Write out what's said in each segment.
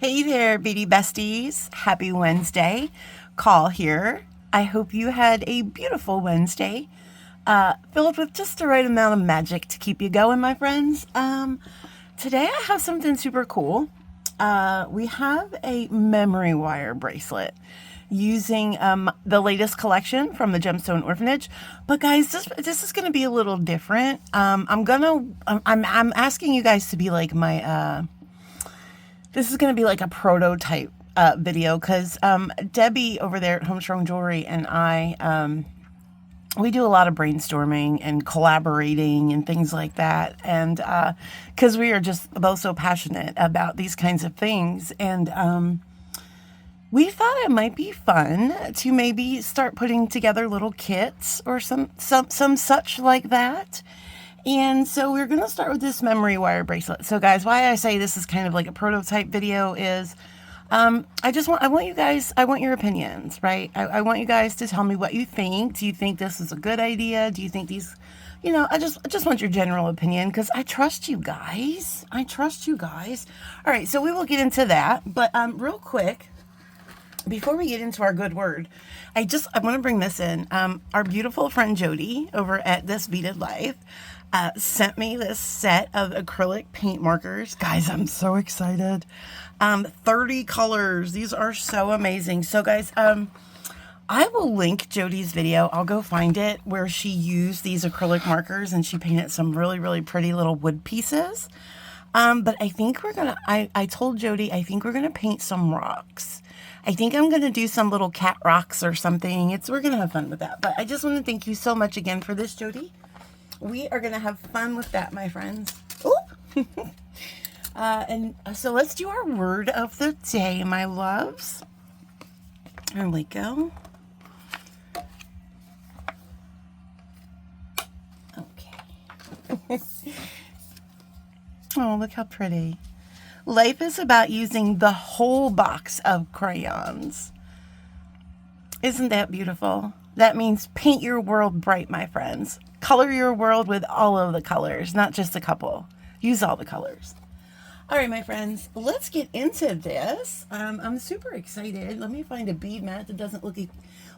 Hey there, Beady Besties. Happy Wednesday. Call here. I hope you had a beautiful Wednesday, filled with just the right amount of magic to keep you going, my friends. Today I have something super cool. We have a memory wire bracelet using the latest collection from the Gemstone Orphanage. But guys, this is going to be a little different. I'm asking you guys to be like my this is going to be like a prototype video because Debbie over there at Home Strong Jewelry and I, we do a lot of brainstorming and collaborating and things like that. And because we are just both so passionate about these kinds of things. And we thought it might be fun to maybe start putting together little kits or some such like that. And so we're going to start with this memory wire bracelet. So guys, why I say this is kind of like a prototype video is I want you guys, I want your opinions, right? I want you guys to tell me what you think. Do you think this is a good idea? Do you think these, I just want your general opinion because I trust you guys. I trust you guys. All right, so we will get into that. But real quick, before we get into our good word, I want to bring this in. Our beautiful friend Jody over at This Beaded Life sent me this set of acrylic paint markers. Guys, I'm so excited. 30 colors. These are so amazing. So guys, I will link Jody's video. I'll go find it where she used these acrylic markers and she painted some really, really pretty little wood pieces. But I think I told Jody, I think we're going to paint some rocks. I think I'm going to do some little cat rocks or something. We're going to have fun with that. But I just want to thank you so much again for this, Jody. We are going to have fun with that, my friends. Oop. And so let's do our word of the day, my loves. There we go. Okay. Oh, look how pretty. Life is about using the whole box of crayons. Isn't that beautiful? That means paint your world bright, my friends. Color your world with all of the colors, not just a couple. Use all the colors. All right, my friends, let's get into this. I'm super excited. Let me find a bead mat that doesn't look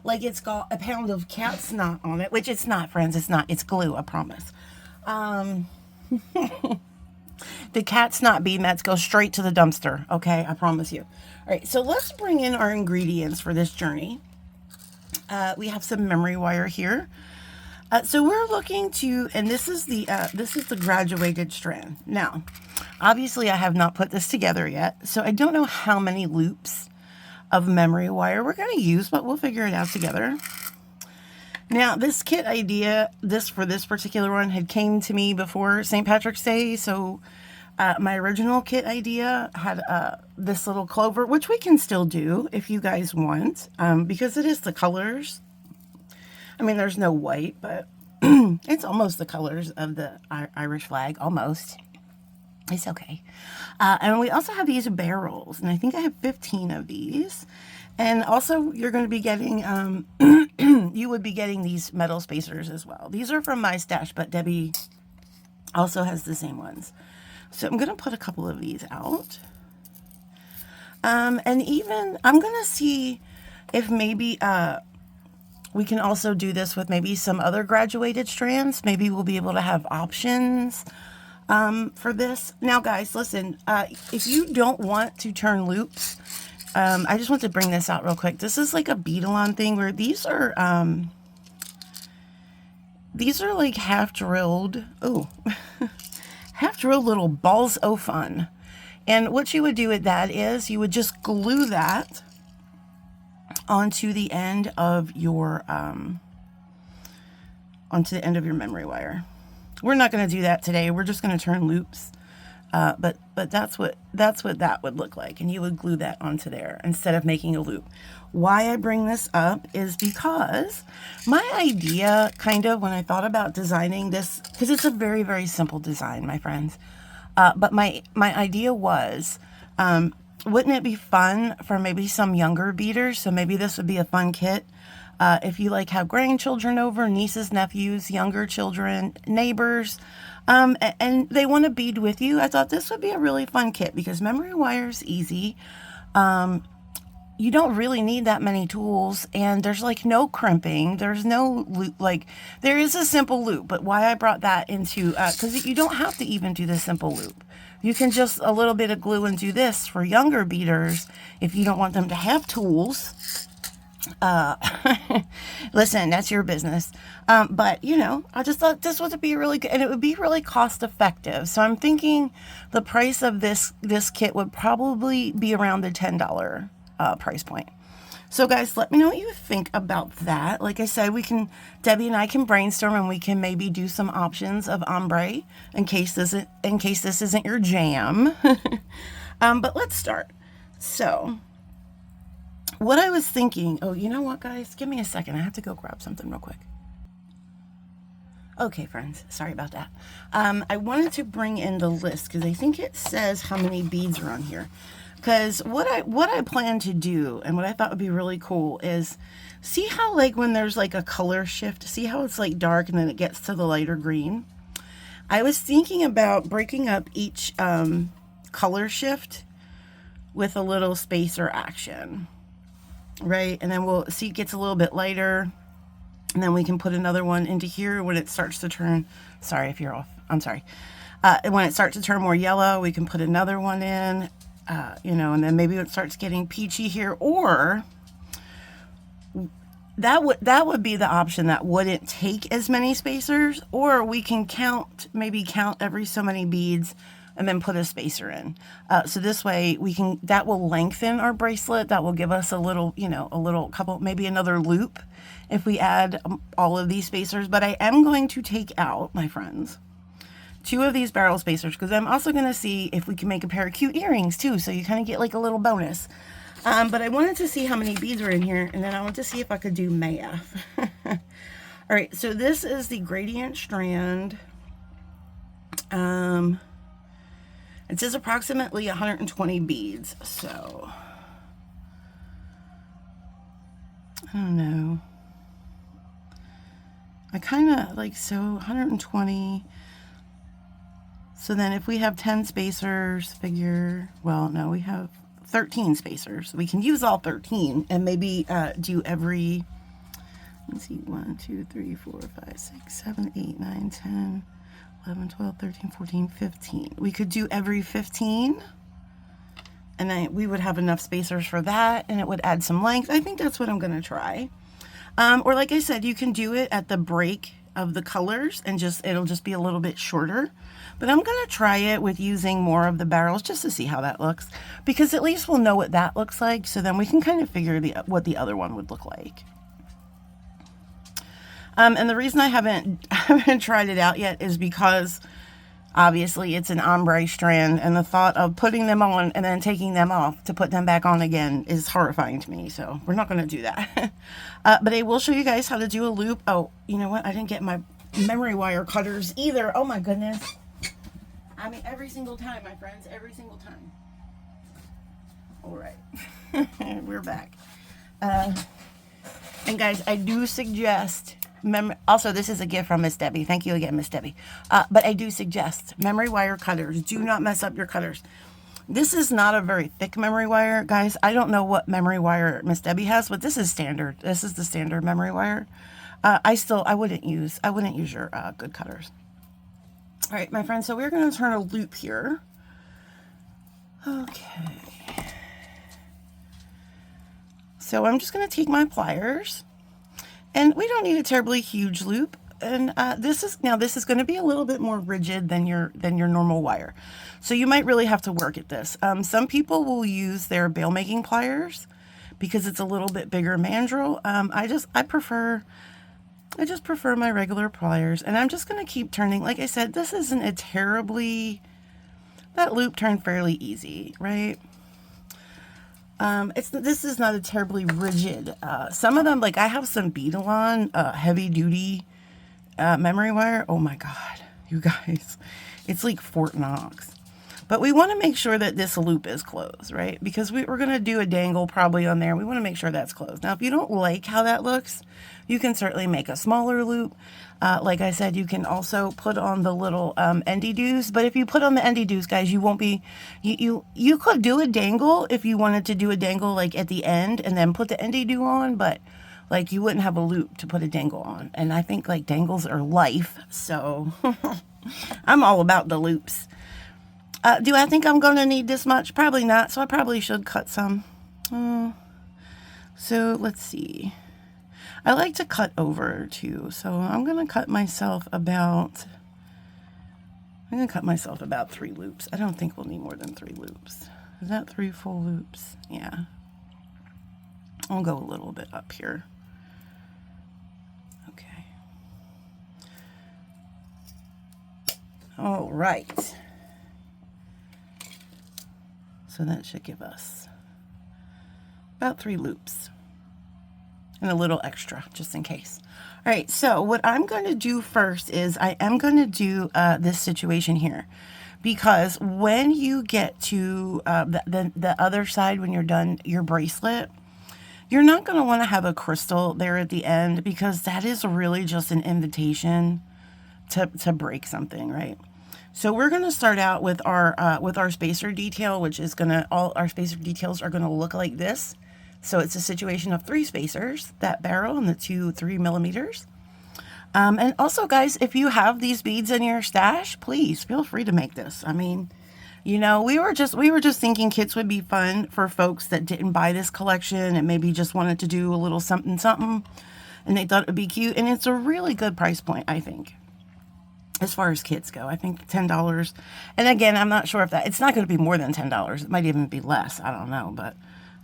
like it's got a pound of cat snot on it, which it's not, friends. It's not. It's glue, I promise. The cat snot bead mats go straight to the dumpster, okay? I promise you. All right, so let's bring in our ingredients for this journey. We have some memory wire here. So we're looking to, and this is the graduated strand. Now, obviously I have not put this together yet, so I don't know how many loops of memory wire we're going to use, but we'll figure it out together. Now, this kit idea, for this particular one, had came to me before St. Patrick's Day, so my original kit idea had this little clover, which we can still do if you guys want, because it is the colors. I mean, there's no white, but it's almost the colors of the Irish flag, almost. It's okay. And we also have these barrels, and I think I have 15 of these. And also, you're going to be getting, you would be getting these metal spacers as well. These are from my stash, but Debbie also has the same ones. So I'm going to put a couple of these out. And even, I'm going to see if maybe we can also do this with maybe some other graduated strands. Maybe we'll be able to have options for this. Now, guys, listen, if you don't want to turn loops, I just want to bring this out real quick. This is like a bead-along thing where these are like half-drilled, half-drilled little balls of fun. And what you would do with that is you would just glue that onto the end of your memory wire. We're not going to do that today. We're just going to turn loops. But that's what that would look like, and you would glue that onto there instead of making a loop. Why I bring this up is because my idea, kind of, when I thought about designing this, because it's a very, very simple design, my friends. But my idea was, wouldn't it be fun for maybe some younger beaders? So maybe this would be a fun kit. If you like have grandchildren over, nieces, nephews, younger children, neighbors, And they want to bead with you. I thought this would be a really fun kit because memory wire is easy. You don't really need that many tools, and there's like no crimping. There's no loop. Like, there is a simple loop, but why I brought that into, because you don't have to even do the simple loop. You can just a little bit of glue and do this for younger beaders if you don't want them to have tools. Listen, that's your business. But you know, I just thought this would be really good, and it would be really cost effective. So I'm thinking the price of this kit would probably be around the $10 price point. So guys, let me know what you think about that. Like I said, Debbie and I can brainstorm, and we can maybe do some options of ombre in case this isn't your jam. But let's start. So what I was thinking, oh, you know what, guys? Give me a second. I have to go grab something real quick. Okay, friends. Sorry about that. I wanted to bring in the list because I think it says how many beads are on here. Because what I plan to do, and what I thought would be really cool, is see how, like, when there's like a color shift, see how it's like dark and then it gets to the lighter green? I was thinking about breaking up each color shift with a little spacer action. Right, and then we'll see it gets a little bit lighter, and then we can put another one into here when it starts to turn, sorry if you're off, I'm sorry, when it starts to turn more yellow, we can put another one in, you know, and then maybe it starts getting peachy here, or that would be the option that wouldn't take as many spacers, or we can maybe count every so many beads and then put a spacer in. So this way that will lengthen our bracelet. That will give us a little, you know, maybe another loop if we add all of these spacers. But I am going to take out, my friends, 2 of these barrel spacers because I'm also going to see if we can make a pair of cute earrings too. So you kind of get like a little bonus. But I wanted to see how many beads are in here, and then I wanted to see if I could do math. All right, so this is the gradient strand. It says approximately 120 beads, so I don't know. I kind of like, so 120. So then if we have 10 spacers, well, no, we have 13 spacers. We can use all 13 and maybe do every, let's see, 1, 2, 3, 4, 5, 6, 7, 8, 9, 10. 11, 12, 13, 14, 15. We could do every 15, and then we would have enough spacers for that, and it would add some length. I think that's what I'm going to try. Or like I said, you can do it at the break of the colors, and it'll just be a little bit shorter. But I'm going to try it with using more of the barrels just to see how that looks, because at least we'll know what that looks like, so then we can kind of figure what the other one would look like. And the reason I haven't tried it out yet is because obviously it's an ombre strand, and the thought of putting them on and then taking them off to put them back on again is horrifying to me. So we're not going to do that. But I will show you guys how to do a loop. Oh, you know what? I didn't get my memory wire cutters either. Oh my goodness. I mean, every single time, my friends, every single time. All right. We're back. And guys, I do suggest, also this is a gift from Miss Debbie. Thank you again, Miss Debbie. But I do suggest memory wire cutters. Do not mess up your cutters. This is not a very thick memory wire. Guys, I don't know what memory wire Miss Debbie has, but this is standard. This is the standard memory wire. I wouldn't use your good cutters. All right, my friends, so we're going to turn a loop here. Okay. So I'm just going to take my pliers, and we don't need a terribly huge loop. And this is going to be a little bit more rigid than your normal wire. So you might really have to work at this. Some people will use their bail making pliers because it's a little bit bigger mandrel. I just prefer my regular pliers, and I'm just going to keep turning. Like I said, this isn't a terribly, that loop turned fairly easy, right? This is not a terribly rigid. Some of them, like I have some Beadalon, heavy duty, memory wire. Oh my God, you guys, it's like Fort Knox. But we want to make sure that this loop is closed, right? Because we're going to do a dangle probably on there. We want to make sure that's closed. Now, if you don't like how that looks, you can certainly make a smaller loop. Like I said, you can also put on the little endy doos. But if you put on the endy doos, guys, you won't be, you could do a dangle if you wanted to do a dangle like at the end and then put the endy do on, but like you wouldn't have a loop to put a dangle on. And I think like dangles are life. So I'm all about the loops. Do I think I'm going to need this much? Probably not, so I probably should cut some. So let's see. I like to cut over too, so I'm going to cut myself about 3 loops. I don't think we'll need more than 3 loops. Is that 3 full loops? Yeah. I'll go a little bit up here. Okay. All right. So that should give us about 3 loops and a little extra just in case. All right, so what I'm going to do first is I am going to do this situation here, because when you get to the other side, when you're done your bracelet, you're not going to want to have a crystal there at the end, because that is really just an invitation to break something, right? So we're going to start out with our spacer detail, which is all our spacer details are going to look like this. So it's a situation of 3 spacers, that barrel and the 2 3mm. And also, guys, if you have these beads in your stash, please feel free to make this. I mean, you know, we were just thinking kits would be fun for folks that didn't buy this collection and maybe just wanted to do a little something, and they thought it would be cute. And it's a really good price point, I think. As far as kits go, I think $10. And again, I'm not sure if it's not going to be more than $10. It might even be less. I don't know, but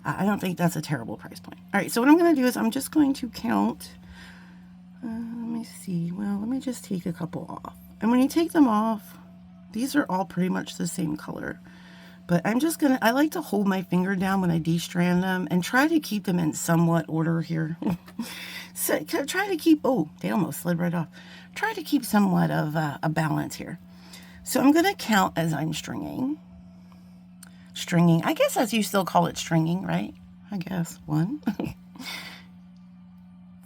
I don't think that's a terrible price point. All right, so what I'm going to do is I'm just going to count. Let me see. Well, let me just take a couple off. And when you take them off, these are all pretty much the same color. But I like to hold my finger down when I de-strand them and try to keep them in somewhat order here. So try to keep, oh, they almost slid right off. Try to keep somewhat of a balance here. So I'm going to count as I'm stringing. I guess as you still call it stringing, right? I guess 1,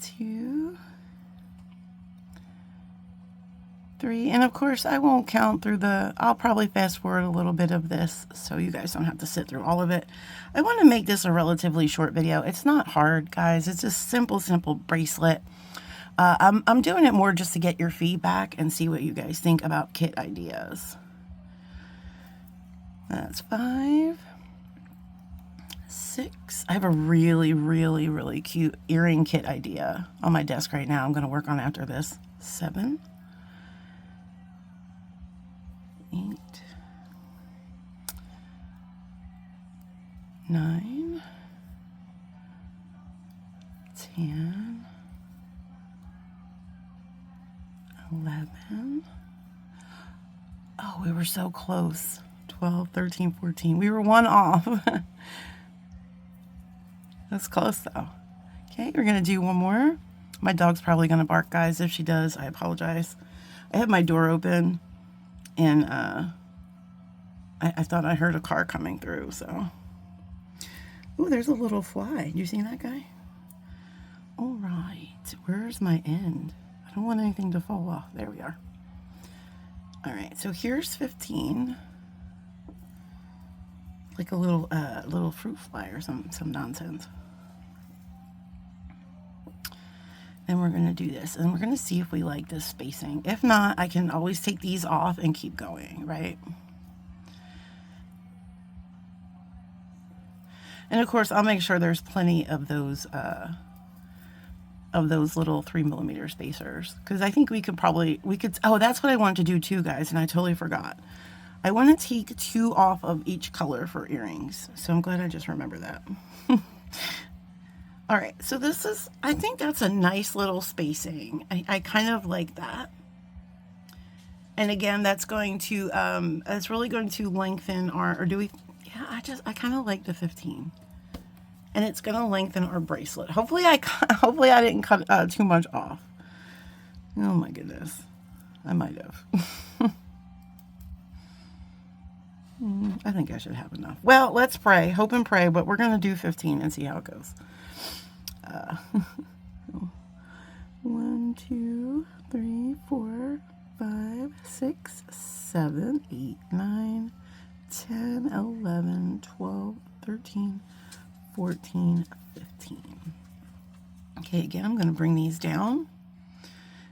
2, 3. And of course, I won't count through I'll probably fast forward a little bit of this so you guys don't have to sit through all of it. I want to make this a relatively short video. It's not hard, guys. It's just simple bracelet. I'm doing it more just to get your feedback and see what you guys think about kit ideas. That's 5, 6. I have a really, really, really cute earring kit idea on my desk right now. I'm going to work on after this. 7, 8, 9, 10, 11. Oh, we were so close. 12, 13, 14. We were 1 off. That's close though. Okay, we're going to do 1 more. My dog's probably going to bark, guys. If she does, I apologize. I have my door open and I thought I heard a car coming through, so. Ooh, there's a little fly. You see that guy? All right, where's my end? I don't want anything to fall off. There we are. All right, so here's 15. Like a little fruit fly or some nonsense. Then we're going to do this, and we're going to see if we like this spacing. If not, I can always take these off and keep going, right? And of course, I'll make sure there's plenty of those little 3mm spacers, because I think we could, oh, that's what I wanted to do too, guys, and I totally forgot. I want to take 2 off of each color for earrings, so I'm glad I just remembered that. All right, so this is, I think that's a nice little spacing. I kind of like that. And again, that's going to, it's really going to lengthen our, or do we, yeah, I kind of like the 15. And it's going to lengthen our bracelet. Hopefully I didn't cut too much off. Oh my goodness. I might have. I think I should have enough. Well, let's pray, hope and pray, but we're going to do 15 and see how it goes. 1, 2, 3, 4, 5, 6, 7, 8, 9, 10, 11, 12, 13, 14, 15. Okay, again, I'm going to bring these down.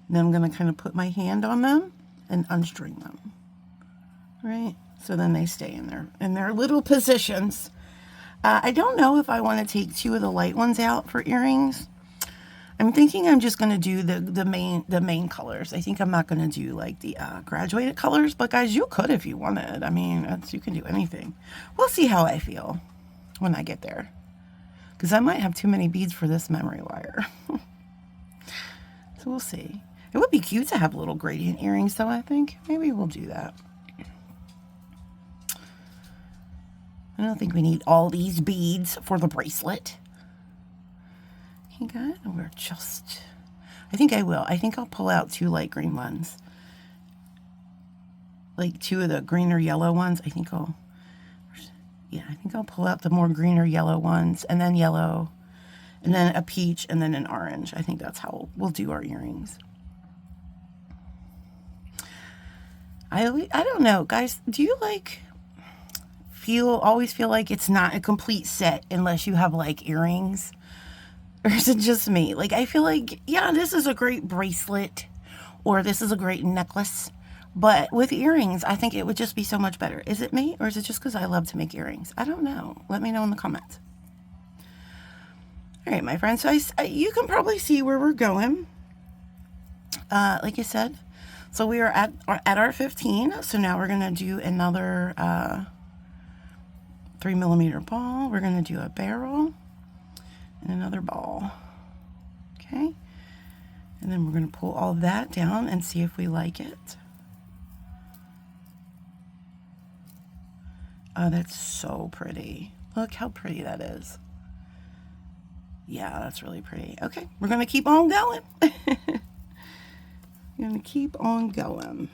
And then I'm going to kind of put my hand on them and unstring them. Right? So then they stay in their little positions. I don't know if I want to take 2 of the light ones out for earrings. I'm thinking I'm just going to do the main colors. I think I'm not going to do like the graduated colors, but guys, you could if you wanted. I mean, you can do anything. We'll see how I feel when I get there, because I might have too many beads for this memory wire. So we'll see. It would be cute to have little gradient earrings, though. I think maybe we'll do that. I don't think we need all these beads for the bracelet. You got, we're just, I think I will. I think I'll pull out 2 light green ones. Like 2 of the green or yellow ones. I think I'll pull out the more green or yellow ones, and then yellow, and then a peach, and then an orange. I think that's how we'll do our earrings. I don't know, guys. Do you like always feel like it's not a complete set unless you have like earrings? Or is it just me? Like, I feel like, yeah, this is a great bracelet, or this is a great necklace, but with earrings, I think it would just be so much better. Is it me, or is it just because I love to make earrings? I don't know. Let me know in the comments. All right, my friends, so you can probably see where we're going. Like I said, so we are at our 15, so now we're going to do another 3mm ball. We're going to do a barrel and another ball. Okay, and then we're going to pull all that down and see if we like it. Oh, that's so pretty. Look how pretty that is. Yeah, that's really pretty. Okay, we're going to keep on going. We're going to keep on going.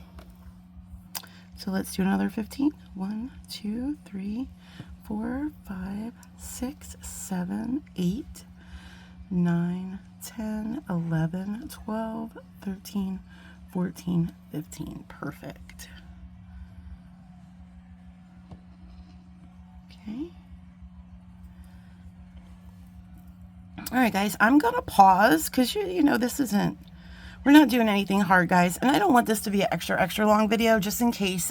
So let's do another 15. 1, 2, 3, 4, 5, 6, 7, 8, 9, 10, 11, 12, 13, 14, 15. Perfect. Okay. All right, guys, I'm going to pause because, you know, we're not doing anything hard, guys. And I don't want this to be an extra long video, just in case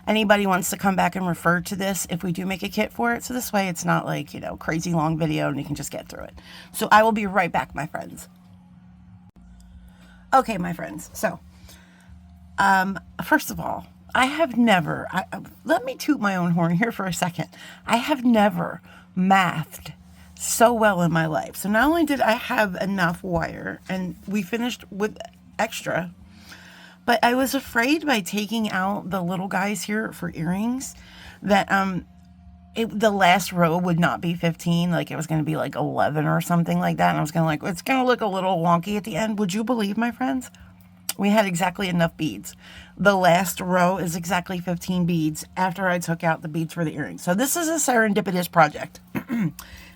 anybody wants to come back and refer to this if we do make a kit for it. So this way it's not like, you know, crazy long video and you can just get through it. So I will be right back, my friends. Okay, my friends. So, first of all, I have never, let me toot my own horn here for a second. I have never mathed so well in my life. So not only did I have enough wire, and we finished with extra, but I was afraid by taking out the little guys here for earrings that the last row would not be 15, like it was going to be like 11 or something like that, and I was going to like, it's going to look a little wonky at the end. Would you believe, my friends? We had exactly enough beads. The last row is exactly 15 beads after I took out the beads for the earrings. So this is a serendipitous project.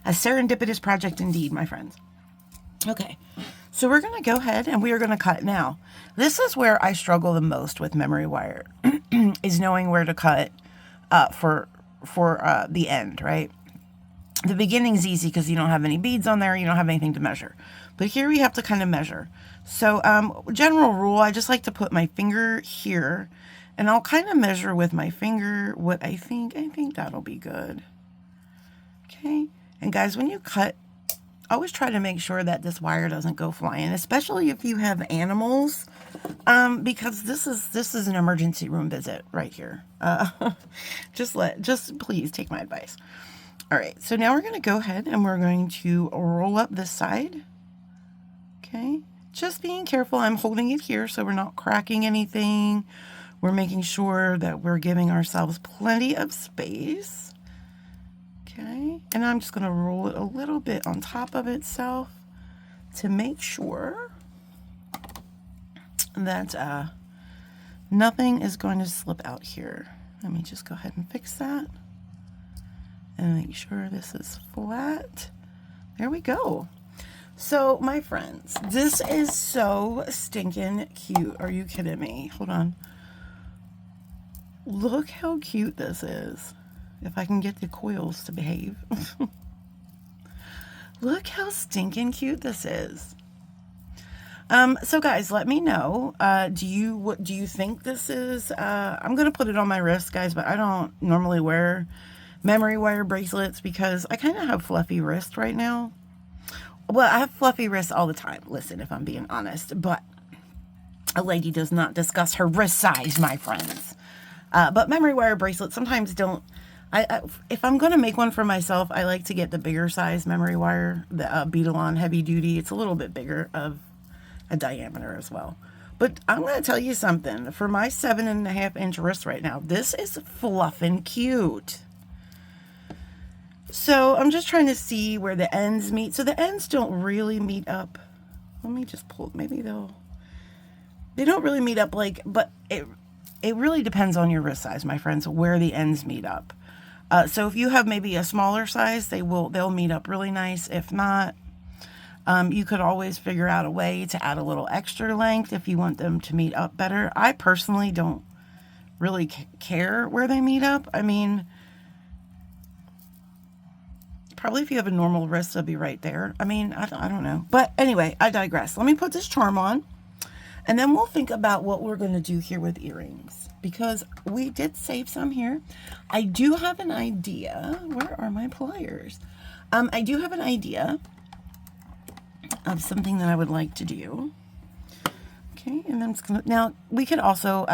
A serendipitous project indeed, my friends. Okay, so we're going to go ahead and we are going to cut now. This is where I struggle the most with memory wire, is knowing where to cut for the end, right? The beginning's easy because you don't have any beads on there, you don't have anything to measure. But here we have to kind of measure. So general rule, I just like to put my finger here, and I'll kind of measure with my finger what I think that'll be good. Okay, and guys, when you cut, always try to make sure that this wire doesn't go flying, especially if you have animals, because this is an emergency room visit right here. Just please take my advice. All right, so now we're going to go ahead and we're going to roll up this side. Okay, just being careful. I'm holding it here so we're not cracking anything. We're making sure that we're giving ourselves plenty of space. Okay, and I'm just going to roll it a little bit on top of itself to make sure that nothing is going to slip out here. Let me just go ahead and fix that. And make sure this is flat. There we go. So, my friends, this is so stinking cute. Are you kidding me? Hold on. Look how cute this is. If I can get the coils to behave. Look how stinking cute this is. So guys, let me know. What do you think this is? I'm gonna put it on my wrist, guys, but I don't normally wear memory wire bracelets because I kind of have fluffy wrists right now. Well, I have fluffy wrists all the time. Listen, if I'm being honest, but a lady does not discuss her wrist size, my friends. But memory wire bracelets sometimes don't. If I'm going to make one for myself, I like to get the bigger size memory wire, the Beadalon heavy duty. It's a little bit bigger of a diameter as well. But I'm going to tell you something. For my 7.5-inch wrist right now, this is fluffing cute. So I'm just trying to see where the ends meet. So the ends don't really meet up. Let me just pull. Maybe they don't really meet up but it really depends on your wrist size, my friends, where the ends meet up. So if you have maybe a smaller size, they'll meet up really nice. If not, you could always figure out a way to add a little extra length if you want them to meet up better. I personally don't really care where they meet up. I mean, probably if you have a normal wrist, they'll be right there. I mean, I don't know. But anyway, I digress. Let me put this charm on, and then we'll think about what we're going to do here with earrings, because we did save some here. I do have an idea. Where are my pliers? I do have an idea of something that I would like to do. Okay, and then now we could also,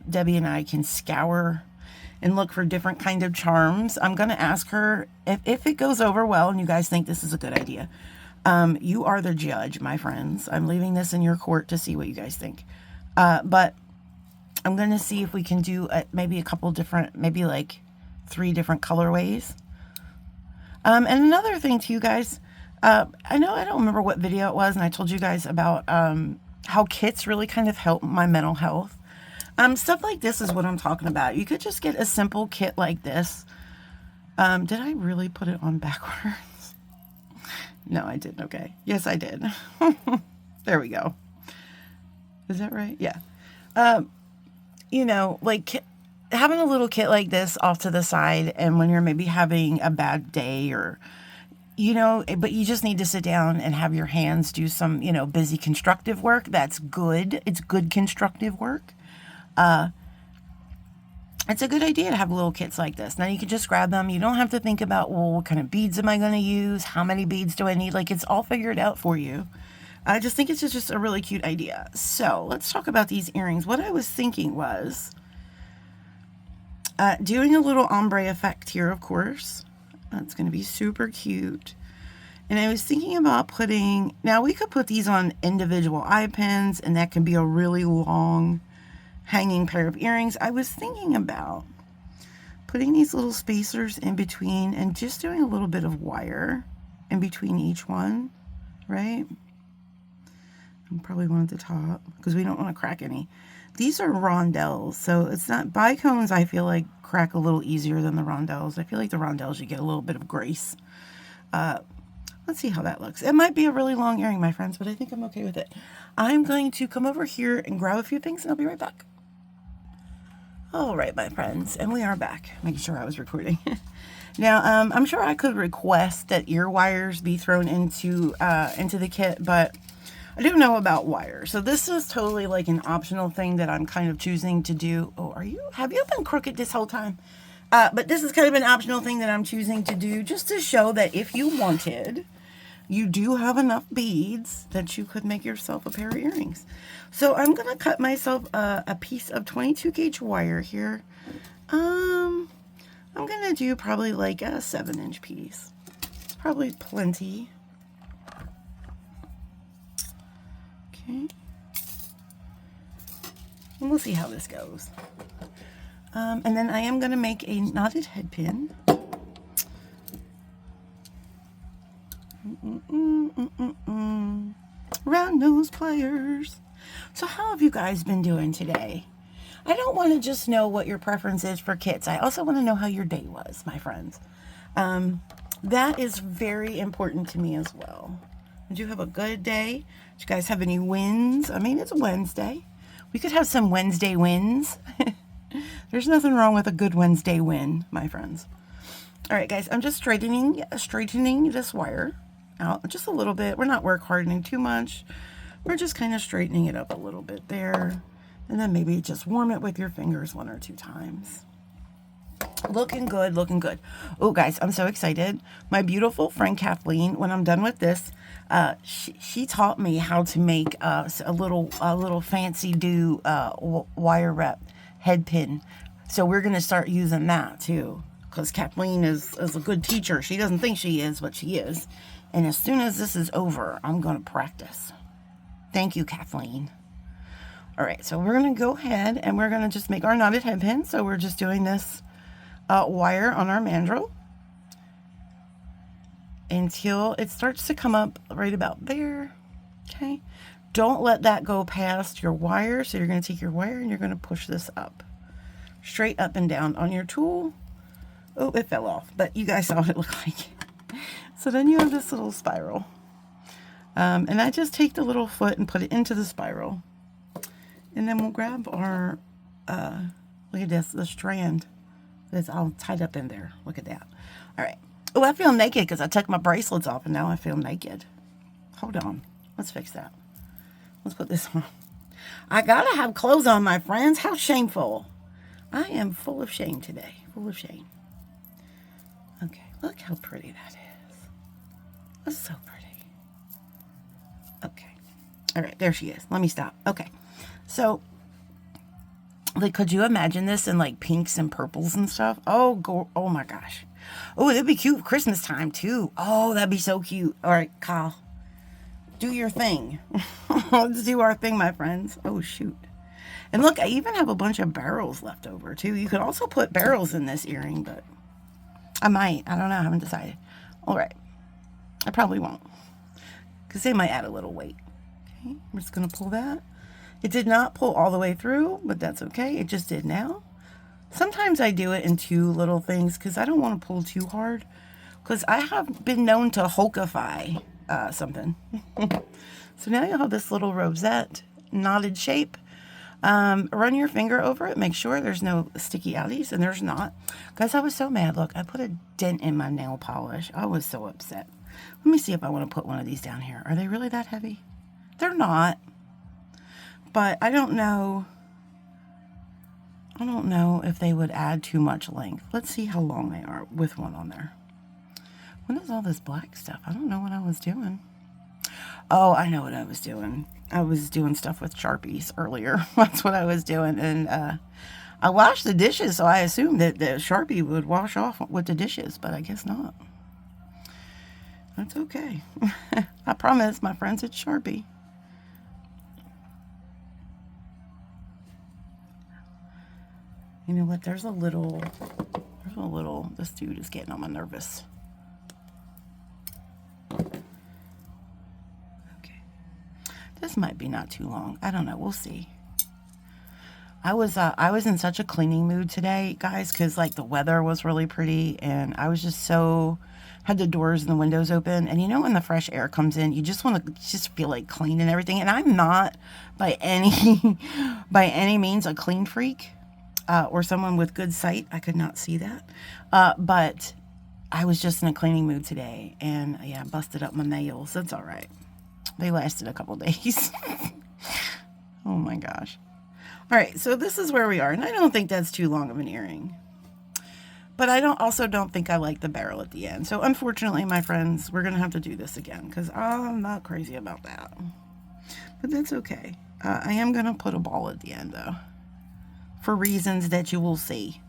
Debbie and I can scour and look for different kind of charms. I'm going to ask her if it goes over well and you guys think this is a good idea. You are the judge, my friends. I'm leaving this in your court to see what you guys think. But I'm going to see if we can do maybe a couple different, maybe like 3 different colorways. And another thing to you guys, I know I don't remember what video it was, and I told you guys about how kits really kind of help my mental health. Stuff like this is what I'm talking about. You could just get a simple kit like this. Did I really put it on backwards? No, I didn't. Okay. Yes, I did. There we go. Is that right? Yeah. You know, like having a little kit like this off to the side, and when you're maybe having a bad day or, you know, but you just need to sit down and have your hands do some, you know, busy constructive work. That's good. It's good constructive work. It's a good idea to have little kits like this. Now you can just grab them. You don't have to think about, well, what kind of beads am I going to use? How many beads do I need? Like, it's all figured out for you. I just think it's just a really cute idea. So let's talk about these earrings. What I was thinking was doing a little ombre effect here, of course. That's going to be super cute. And I was thinking about putting, now we could put these on individual eye pins, and that can be a really long hanging pair of earrings. I was thinking about putting these little spacers in between and just doing a little bit of wire in between each one, right? And probably one at the top because we don't want to crack any. These are rondelles, so it's not, bicones I feel like crack a little easier than the rondelles. I feel like the rondelles you get a little bit of grace. Let's see how that looks. It might be a really long earring, my friends, but I think I'm okay with it. I'm going to come over here and grab a few things, and I'll be right back. All right, my friends, and we are back. Making sure I was recording. Now, I'm sure I could request that ear wires be thrown into the kit, but I don't know about wires. So this is totally like an optional thing that I'm kind of choosing to do. Oh, have you been crooked this whole time? But this is kind of an optional thing that I'm choosing to do just to show that if you wanted, you do have enough beads that you could make yourself a pair of earrings. So I'm going to cut myself a piece of 22 gauge wire here. I'm going to do probably like a 7-inch piece. It's probably plenty. Okay. And we'll see how this goes. And then I am going to make a knotted head pin. Round nose pliers. So how have you guys been doing today? I don't want to just know what your preference is for kits. I also want to know how your day was, my friends. That is very important to me as well. Did you have a good day? Did you guys have any wins? I mean, it's Wednesday. We could have some Wednesday wins. There's nothing wrong with a good Wednesday win, my friends. All right, guys, I'm just straightening this wire out just a little bit. We're not work hardening too much. We're just kind of straightening it up a little bit there. And then maybe just warm it with your fingers 1 or 2 times. Looking good, looking good. Oh, guys, I'm so excited. My beautiful friend Kathleen, when I'm done with this, she taught me how to make a little fancy wire wrap head pin. So we're going to start using that too, because Kathleen is a good teacher. She doesn't think she is, but she is. And as soon as this is over, I'm going to practice. Thank you, Kathleen. All right, so we're going to go ahead and we're going to just make our knotted head pin. So we're just doing this wire on our mandrel until it starts to come up right about there. Okay, don't let that go past your wire. So you're going to take your wire and you're going to push this up, straight up and down on your tool. Oh, it fell off, but you guys saw what it looked like. So then you have this little spiral, and I just take the little foot and put it into the spiral, and then we'll grab our look at this, the strand that's all tied up in there. Look at that. All right. Oh, I feel naked because I took my bracelets off and now I feel naked. Hold on. Let's fix that. Let's put this on. I gotta have clothes on, my friends. How shameful. I am full of shame today. Full of shame. Okay. Look how pretty that is. That's so pretty. Okay. All right. There she is. Let me stop. Okay. So, like, could you imagine this in like pinks and purples and stuff? Oh, oh my gosh. Oh, that'd be cute Christmas time too. Oh, that'd be so cute. All right, Kyle, do your thing. Let's do our thing, my friends. Oh, shoot. And look, I even have a bunch of barrels left over too. You could also put barrels in this earring, but I might. I don't know. I haven't decided. All right. I probably won't, because they might add a little weight. Okay, I'm just going to pull that. It did not pull all the way through, but that's okay. It just did now. Sometimes I do it in 2 little things because I don't want to pull too hard, because I have been known to hulkify something. So now you'll have this little rosette knotted shape. Run your finger over it. Make sure there's no sticky outies, and there's not. Guys, I was so mad. Look, I put a dent in my nail polish. I was so upset. Let me see if I want to put one of these down here. Are they really that heavy? They're not. But I don't know. I don't know if they would add too much length. Let's see how long they are with one on there. What is all this black stuff? I don't know what I was doing. Oh, I know what I was doing. I was doing stuff with Sharpies earlier. That's what I was doing. And I washed the dishes, so I assumed that the Sharpie would wash off with the dishes, but I guess not. That's okay. I promise, my friends, it's Sharpie. You know what? There's a little, this dude is getting on my nervous. Okay. This might be not too long. I don't know. We'll see. I was in such a cleaning mood today, guys, because like the weather was really pretty, and I was just had the doors and the windows open, and you know when the fresh air comes in, you just want to just feel like clean and everything. And I'm not by any means a clean freak. Or someone with good sight. I could not see that. But I was just in a cleaning mood today. And yeah, busted up my nails. That's all right. They lasted a couple days. Oh my gosh. All right, so this is where we are. And I don't think that's too long of an earring. But I also don't think I like the barrel at the end. So unfortunately, my friends, we're going to have to do this again, because I'm not crazy about that. But that's okay. I am going to put a ball at the end, though, for reasons that you will see.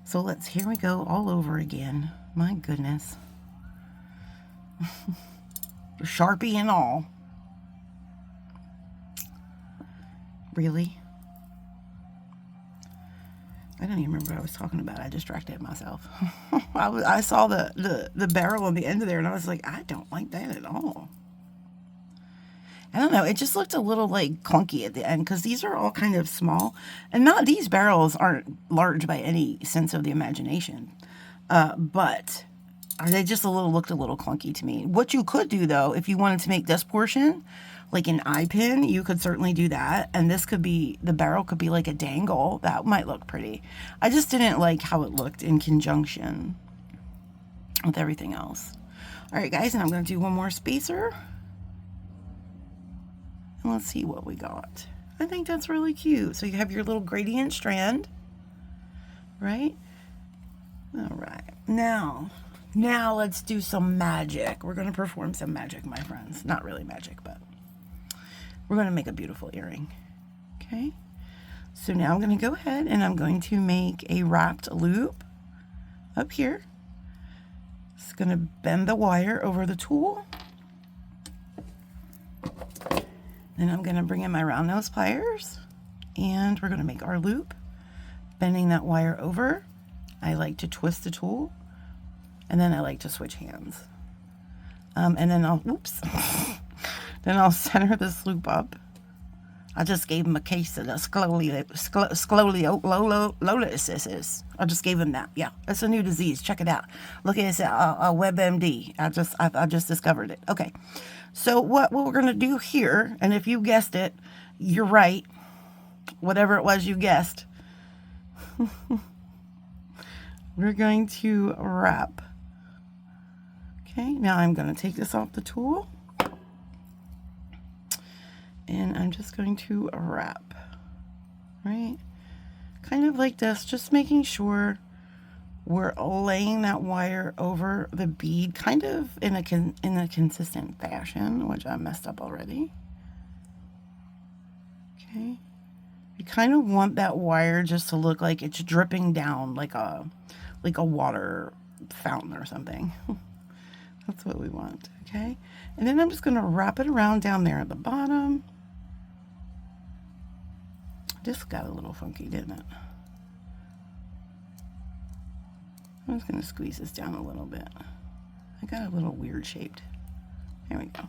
So here we go all over again. My goodness. Sharpie and all. Really? I don't even remember what I was talking about. I distracted myself. I saw the barrel on the end of there, and I was like, I don't like that at all. I don't know, it just looked a little like clunky at the end because these are all kind of small, and not these barrels aren't large by any sense of the imagination, but they just looked a little clunky to me. What you could do though, if you wanted to make this portion like an eye pin, you could certainly do that, and this could be, the barrel could be like a dangle. That might look pretty. I just didn't like how it looked in conjunction with everything else. All right guys, and I'm going to do one more spacer. And let's see what we got. I think that's really cute. So you have your little gradient strand, right? All right. Now let's do some magic. We're going to perform some magic, my friends. Not really magic, but we're going to make a beautiful earring. Okay. So now I'm going to go ahead and I'm going to make a wrapped loop up here. It's going to bend the wire over the tool. Then I'm going to bring in my round nose pliers and we're going to make our loop, bending that wire over. I like to twist the tool and then I like to switch hands. And then then I'll center this loop up. I just gave him a case of the scoliosis. I just gave him that. Yeah, it's a new disease. Check it out. Look at this, WebMD. I just discovered it. Okay. So what we're going to do here, and if you guessed it, you're right. Whatever it was you guessed. We're going to wrap. Okay, now I'm going to take this off the tool. And I'm just going to wrap. Right? Kind of like this, just making sure we're laying that wire over the bead kind of in a consistent fashion, which I messed up already. Okay. You kind of want that wire just to look like it's dripping down like a water fountain or something. That's what we want, okay? And then I'm just going to wrap it around down there at the bottom. This got a little funky, didn't it? I'm just going to squeeze this down a little bit. I got a little weird shaped. There we go.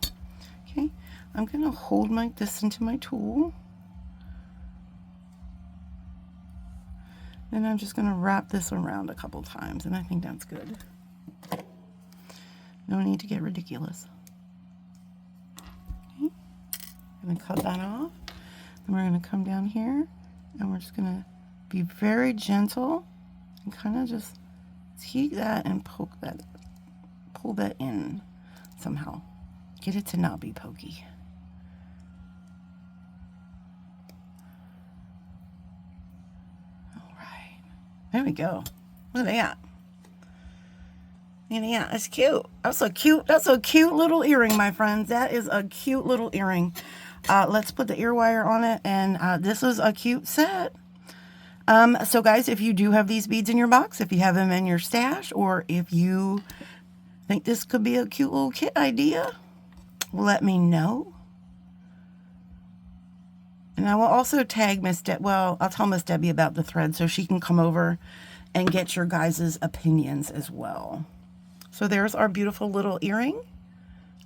Okay, I'm going to hold this into my tool. Then I'm just going to wrap this around a couple times, and I think that's good. No need to get ridiculous. Okay, I'm going to cut that off. And we're going to come down here, and we're just going to be very gentle and kind of just take that and pull that in somehow. Get it to not be pokey. All right. There we go. Look at that. Yeah, that's cute. That's a cute little earring, my friends. That is a cute little earring. Let's put the ear wire on it, and this is a cute set. So guys, if you do have these beads in your box, if you have them in your stash, or if you think this could be a cute little kit idea, let me know. And I will also tag Miss Debbie. Well, I'll tell Miss Debbie about the thread so she can come over and get your guys' opinions as well. So there's our beautiful little earring.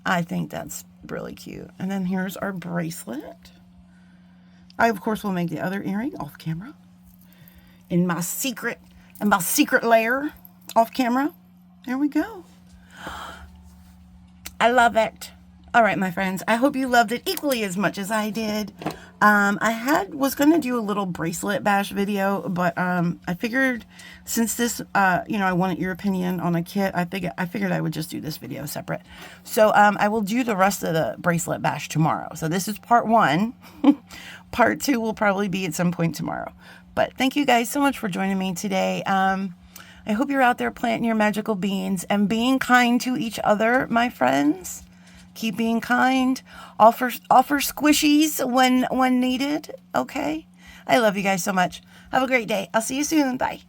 I think that's really cute. And then here's our bracelet. I, of course, will make the other earring off camera. In my secret lair off camera. There we go. I love it. All right, my friends. I hope you loved it equally as much as I did. I was going to do a little bracelet bash video, but I figured since this, I wanted your opinion on a kit, I figured I would just do this video separate. So I will do the rest of the bracelet bash tomorrow. So this is part 1. Part 2 will probably be at some point tomorrow. But thank you guys so much for joining me today. I hope you're out there planting your magical beans and being kind to each other, my friends. Keep being kind. Offer squishies when needed. Okay? I love you guys so much. Have a great day. I'll see you soon. Bye.